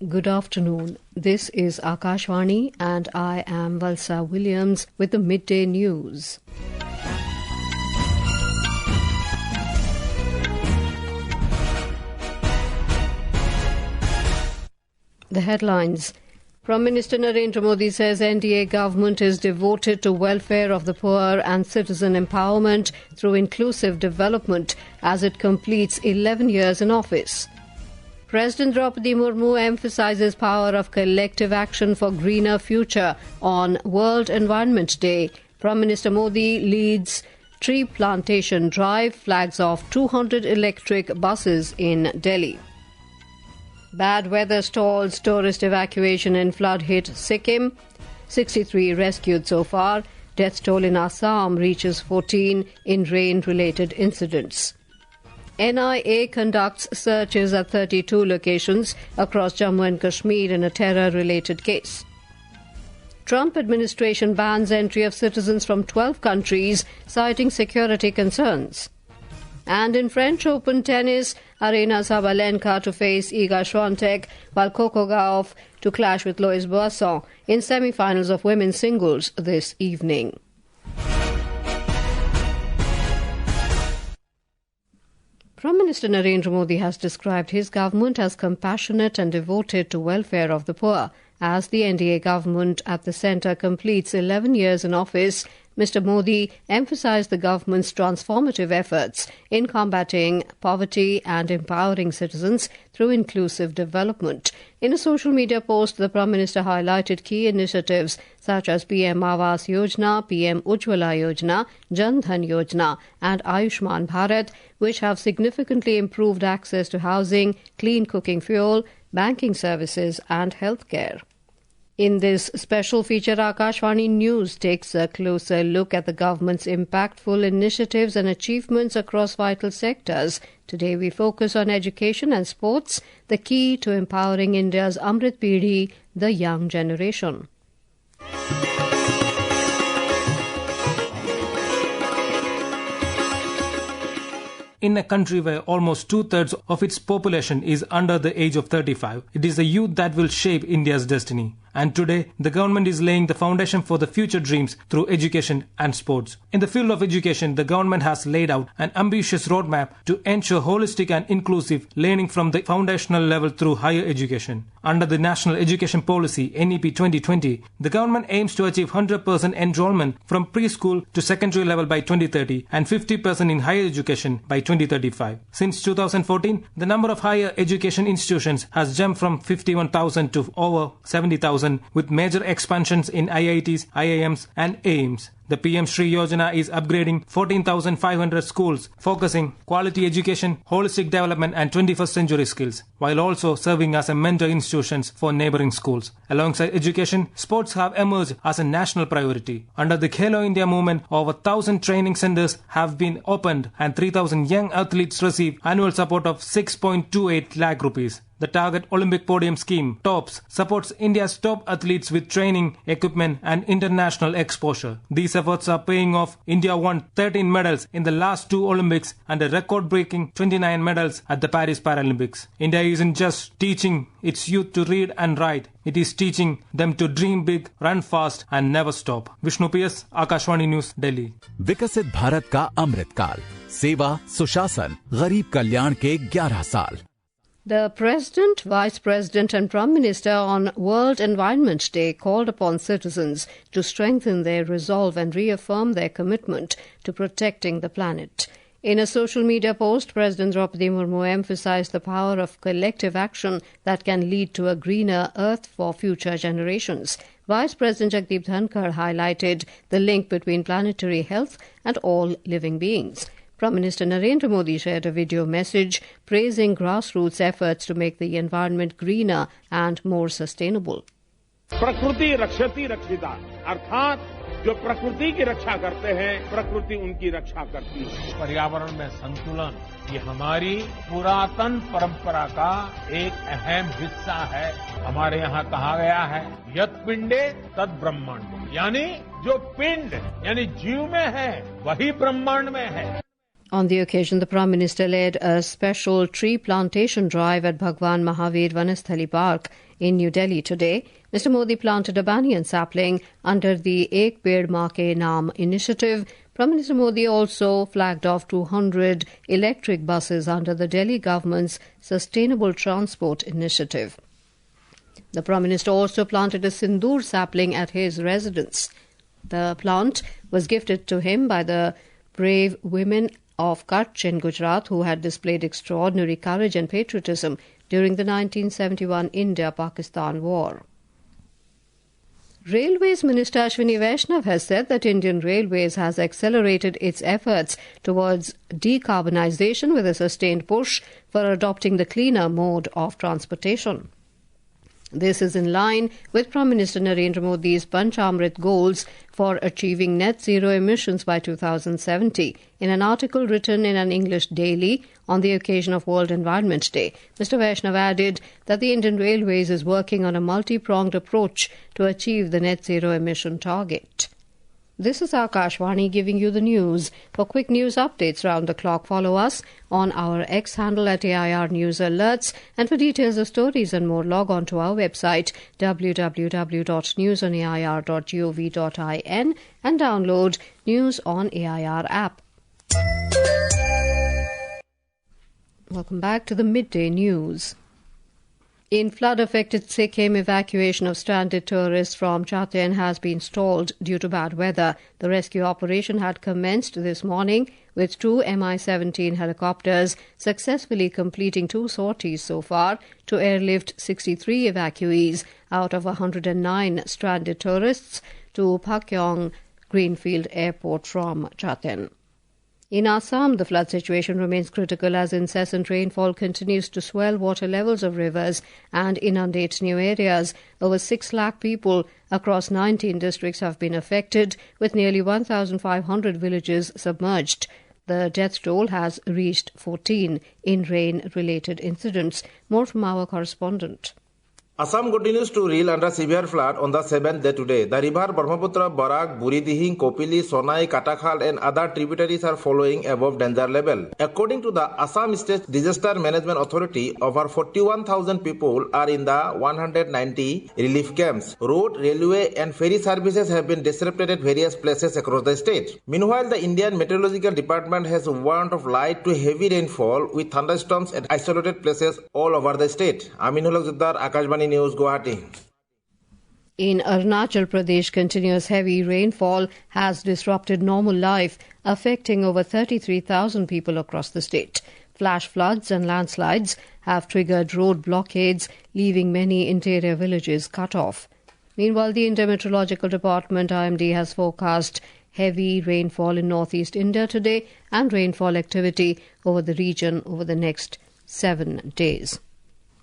Good afternoon. This is Akashvani and I am Valsa Williams with the midday news. The headlines. Prime Minister Narendra Modi says NDA government is devoted to welfare of the poor and citizen empowerment through inclusive development as it completes 11 years in office. President Droupadi Murmu emphasizes power of collective action for greener future on World Environment Day. Prime Minister Modi leads tree plantation drive, flags off 200 electric buses in Delhi. Bad weather stalls tourist evacuation in flood-hit Sikkim. 63 rescued so far. Death toll in Assam reaches 14 in rain-related incidents. NIA conducts searches at 32 locations across Jammu and Kashmir in a terror-related case. Trump administration bans entry of citizens from 12 countries, citing security concerns. And in French Open tennis, Aryna Sabalenka to face Iga Świątek, while Coco Gauff to clash with Lois Boisson in semi-finals of women's singles this evening. Prime Minister Narendra Modi has described his government as compassionate and devoted to welfare of the poor. As the NDA government at the centre completes 11 years in office, Mr. Modi emphasised the government's transformative efforts in combating poverty and empowering citizens through inclusive development. In a social media post, the Prime Minister highlighted key initiatives such as PM Awas Yojana, PM Ujjwala Yojana, Jan Dhan Yojana and Ayushman Bharat, which have significantly improved access to housing, clean cooking fuel, banking services and healthcare. In this special feature, Akashvani News takes a closer look at the government's impactful initiatives and achievements across vital sectors. Today we focus on education and sports, the key to empowering India's Amrit Peedhi, the young generation. In a country where almost two-thirds of its population is under the age of 35, it is the youth that will shape India's destiny. And today, the government is laying the foundation for the future dreams through education and sports. In the field of education, the government has laid out an ambitious roadmap to ensure holistic and inclusive learning from the foundational level through higher education. Under the National Education Policy, NEP 2020, the government aims to achieve 100% enrollment from preschool to secondary level by 2030 and 50% in higher education by 2035. Since 2014, the number of higher education institutions has jumped from 51,000 to over 70,000, with major expansions in IITs, IIMs and AIMS. The PM Shri Yojana is upgrading 14,500 schools, focusing quality education, holistic development and 21st century skills, while also serving as a mentor institutions for neighbouring schools. Alongside education, sports have emerged as a national priority. Under the Khelo India movement, over 1,000 training centres have been opened and 3,000 young athletes receive annual support of 6.28 lakh rupees. The Target Olympic Podium Scheme, TOPS, supports India's top athletes with training, equipment and international exposure. These efforts are paying off. India won 13 medals in the last two Olympics and a record-breaking 29 medals at the Paris Paralympics. India isn't just teaching its youth to read and write. It is teaching them to dream big, run fast and never stop. Vishnu PS, Akashvani News, Delhi. विकसित भारत का अमृत काल, सेवा, सुशासन, गरीब कल्याण के 11 साल. The President, Vice President and Prime Minister on World Environment Day called upon citizens to strengthen their resolve and reaffirm their commitment to protecting the planet. In a social media post, President Droupadi Murmu emphasized the power of collective action that can lead to a greener earth for future generations. Vice President Jagdeep Dhankar highlighted the link between planetary health and all living beings. Prime Minister Narendra Modi shared a video message praising grassroots efforts to make the environment greener and more sustainable. प्रकृति रक्षति रक्षिता, अर्थात जो प्रकृति की रक्षा करते हैं, प्रकृति उनकी रक्षा करती है. पर्यावरण में संतुलन ये हमारी पुरातन परंपरा का एक अहम हिस्सा है. हमारे यहाँ कहा गया है, यत् पिंडे तद ब्रह्मांड, यानी जो पिंड यानी जीव में है वही ब्रह्मांड में है. On the occasion, the Prime Minister led a special tree plantation drive at Bhagwan Mahavir Vanasthali Park in New Delhi today. Mr. Modi planted a banyan sapling under the Ek Ped Maa Ke Naam initiative. Prime Minister Modi also flagged off 200 electric buses under the Delhi government's Sustainable Transport Initiative. The Prime Minister also planted a sindoor sapling at his residence. The plant was gifted to him by the brave women of Kutch in Gujarat who had displayed extraordinary courage and patriotism during the 1971 India-Pakistan War. Railways Minister Ashwini Vaishnav has said that Indian Railways has accelerated its efforts towards decarbonisation with a sustained push for adopting the cleaner mode of transportation. This is in line with Prime Minister Narendra Modi's Panchamrit goals for achieving net zero emissions by 2070. In an article written in an English daily on the occasion of World Environment Day, Mr. Vaishnav added that the Indian Railways is working on a multi-pronged approach to achieve the net zero emission target. This is Akashvani giving you the news. For quick news updates round the clock, follow us on our X handle at AIR News Alerts. And for details of stories and more, log on to our website www.newsonair.gov.in and download News on AIR app. Welcome back to the midday news. In flood-affected Sikkim, evacuation of stranded tourists from Chaten has been stalled due to bad weather. The rescue operation had commenced this morning with 2 Mi-17 helicopters successfully completing 2 sorties so far to airlift 63 evacuees out of 109 stranded tourists to Pakyong Greenfield Airport from Chaten. In Assam, the flood situation remains critical as incessant rainfall continues to swell water levels of rivers and inundate new areas. Over 6 lakh people across 19 districts have been affected, with nearly 1,500 villages submerged. The death toll has reached 14 in rain-related incidents. More from our correspondent. Assam continues to reel under severe flood on the 7th day today. The river Brahmaputra, Barak, Buridihing, Kopili, Sonai, Katakhal and other tributaries are following above danger level. According to the Assam State Disaster Management Authority, over 41,000 people are in the 190 relief camps. Road, railway and ferry services have been disrupted at various places across the state. Meanwhile, the Indian Meteorological Department has warned of light to heavy rainfall with thunderstorms at isolated places all over the state. Aminul Zuddar, Akashvani News, Guwahati. In Arunachal Pradesh, continuous heavy rainfall has disrupted normal life, affecting over 33,000 people across the state. Flash floods and landslides have triggered road blockades, leaving many interior villages cut off. Meanwhile, the Indian Meteorological Department IMD has forecast heavy rainfall in northeast India today and rainfall activity over the region over the next 7 days.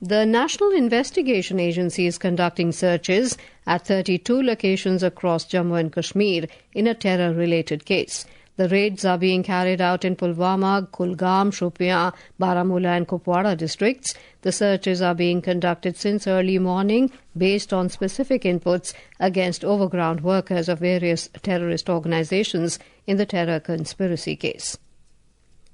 The National Investigation Agency is conducting searches at 32 locations across Jammu and Kashmir in a terror-related case. The raids are being carried out in Pulwama, Kulgam, Shopian, Baramulla and Kupwara districts. The searches are being conducted since early morning based on specific inputs against overground workers of various terrorist organizations in the terror conspiracy case.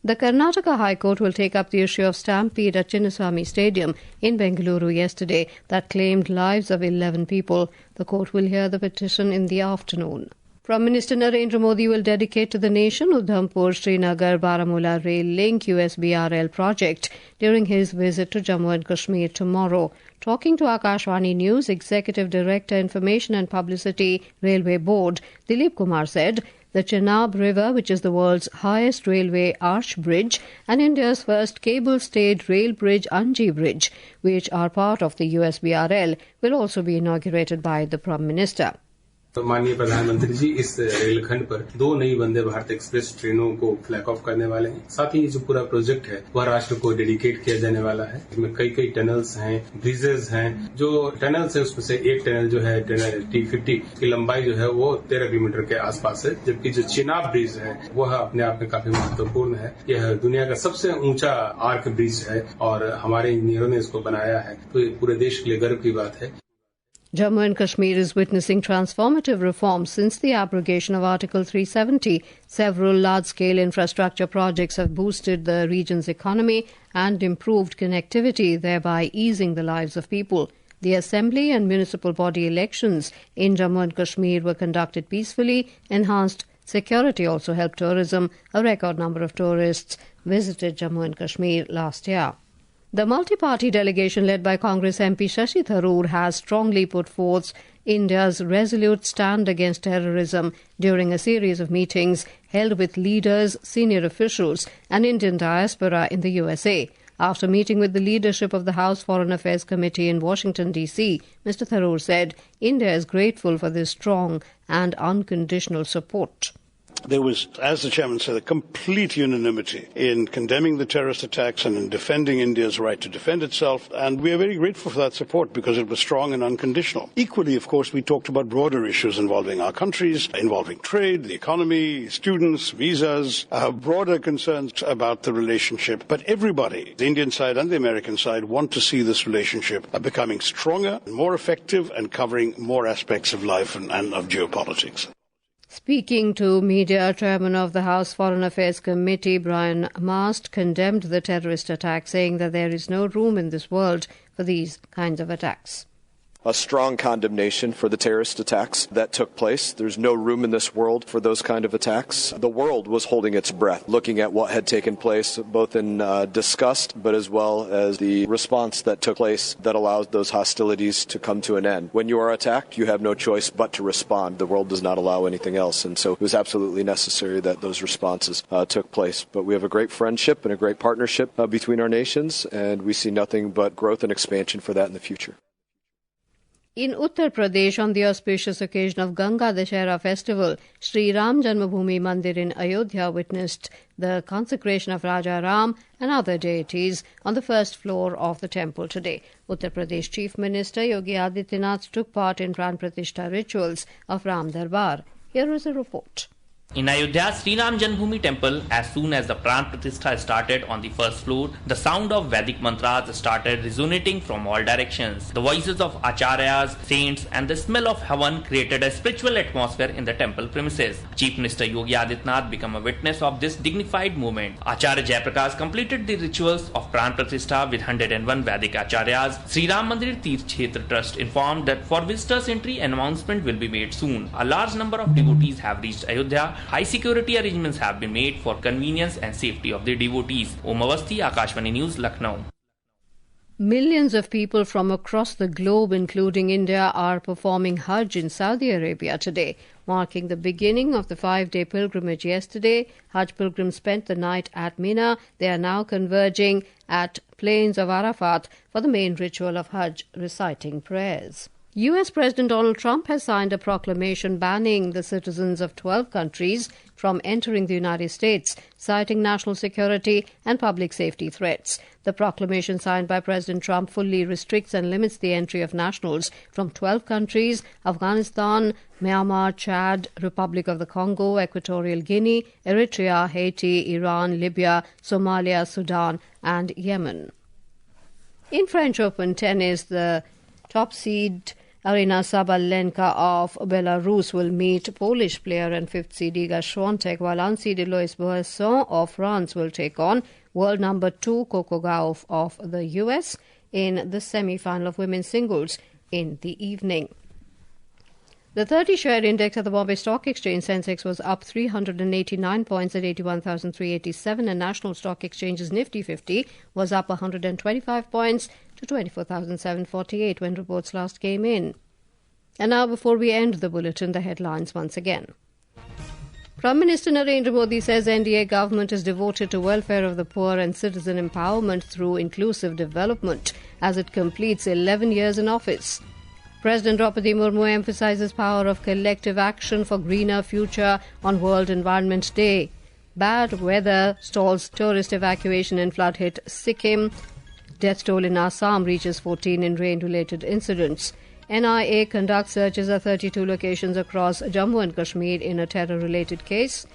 The Karnataka High Court will take up the issue of stampede at Chinnaswamy Stadium in Bengaluru yesterday that claimed lives of 11 people. The court will hear the petition in the afternoon. Prime Minister Narendra Modi will dedicate to the nation Udhampur-Srinagar-Baramulla Rail Link USBRL project during his visit to Jammu and Kashmir tomorrow. Talking to Akashvani News, Executive Director Information and Publicity Railway Board, Dilip Kumar said, the Chenab River, which is the world's highest railway arch bridge, and India's first cable-stayed rail bridge, Anji Bridge, which are part of the USBRL, will also be inaugurated by the Prime Minister. माननीय प्रधानमंत्री जी इस रेलखंड पर 2 नई Vande Bharat express ट्रेनों को flag of करने वाले हैं। साथ ही जो पूरा प्रोजेक्ट है वह राष्ट्र को डेडिकेट किया जाने वाला है। इसमें कई टनल्स हैं, ब्रिजेस हैं। जो टनल्स है उसमें से एक टनल जो है टनल T50 की लंबाई जो है वो 13 किलोमीटर के आसपास है, जबकि जो चिनाब ब्रिज है वह अपने आप में काफी महत्वपूर्ण है। यह दुनिया का सबसे ऊंचा आर्क ब्रिज है और हमारे इंजीनियरों ने इसको बनाया है, तो ये पूरे देश के लिए गर्व की बात है। Jammu and Kashmir is witnessing transformative reforms since the abrogation of Article 370. Several large-scale infrastructure projects have boosted the region's economy and improved connectivity, thereby easing the lives of people. The assembly and municipal body elections in Jammu and Kashmir were conducted peacefully. Enhanced security also helped tourism. A record number of tourists visited Jammu and Kashmir last year. The multi-party delegation led by Congress MP Shashi Tharoor has strongly put forth India's resolute stand against terrorism during a series of meetings held with leaders, senior officials and Indian diaspora in the USA. After meeting with the leadership of the House Foreign Affairs Committee in Washington, D.C., Mr. Tharoor said India is grateful for this strong and unconditional support. There was, as the chairman said, a complete unanimity in condemning the terrorist attacks and in defending India's right to defend itself. And we are very grateful for that support because it was strong and unconditional. Equally, of course, we talked about broader issues involving our countries, involving trade, the economy, students, visas, broader concerns about the relationship. But everybody, the Indian side and the American side, want to see this relationship becoming stronger, more effective, and covering more aspects of life and of geopolitics. Speaking to media, Chairman of the House Foreign Affairs Committee, Brian Mast, condemned the terrorist attack, saying that there is no room in this world for these kinds of attacks. A strong condemnation for the terrorist attacks that took place. There's no room in this world for those kind of attacks. The world was holding its breath, looking at what had taken place, both in disgust, but as well as the response that took place that allowed those hostilities to come to an end. When you are attacked, you have no choice but to respond. The world does not allow anything else, and so it was absolutely necessary that those responses took place. But we have a great friendship and a great partnership between our nations, and we see nothing but growth and expansion for that in the future. In Uttar Pradesh, on the auspicious occasion of Ganga Dashera festival, Sri Ram Janmabhoomi Mandir in Ayodhya witnessed the consecration of Raja Ram and other deities on the first floor of the temple today. Uttar Pradesh Chief Minister Yogi Adityanath took part in Pran Pratishtha rituals of Ram Darbar. Here is a report. In Ayodhya, Sri Ram Janmabhoomi temple, as soon as the Pran Pratishtha started on the first floor, the sound of Vedic mantras started resonating from all directions. The voices of acharyas, saints and the smell of havan created a spiritual atmosphere in the temple premises. Chief Minister Yogi Adityanath became a witness of this dignified movement. Acharya Jayaprakash completed the rituals of Pran Pratishtha with 101 Vedic acharyas. Sri Ram Mandir Tirth Kshetra Trust informed that for visitors entry, an announcement will be made soon. A large number of devotees have reached Ayodhya. High security arrangements have been made for convenience and safety of the devotees. Om Awasthi, Akashvani News, Lucknow. Millions of people from across the globe, including India, are performing Hajj in Saudi Arabia today, marking the beginning of the 5-day pilgrimage yesterday. Hajj pilgrims spent the night at Mina. They are now converging at plains of Arafat for the main ritual of Hajj, reciting prayers. U.S. President Donald Trump has signed a proclamation banning the citizens of 12 countries from entering the United States, citing national security and public safety threats. The proclamation signed by President Trump fully restricts and limits the entry of nationals from 12 countries: Afghanistan, Myanmar, Chad, Republic of the Congo, Equatorial Guinea, Eritrea, Haiti, Iran, Libya, Somalia, Sudan and Yemen. In French Open tennis, the top seed Aryna Sabalenka of Belarus will meet Polish player and fifth seed Iga Świątek, while unseeded Lois Boisson of France will take on world number 2 Coco Gauff of the US in the semi-final of women's singles in the evening. The 30-share index at the Bombay Stock Exchange, Sensex, was up 389 points at 81,387, and National Stock Exchange's Nifty 50 was up 125 points to 24,748 when reports last came in. And now, before we end the bulletin, the headlines once again. Prime Minister Narendra Modi says NDA government is devoted to welfare of the poor and citizen empowerment through inclusive development as it completes 11 years in office. President Droupadi Murmu emphasizes power of collective action for greener future on World Environment Day. Bad weather stalls tourist evacuation in flood-hit Sikkim. Death toll in Assam reaches 14 in rain-related incidents. NIA conducts searches at 32 locations across Jammu and Kashmir in a terror-related case.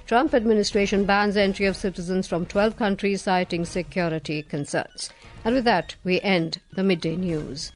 Trump administration bans entry of citizens from 12 countries, citing security concerns. And with that, we end the midday news.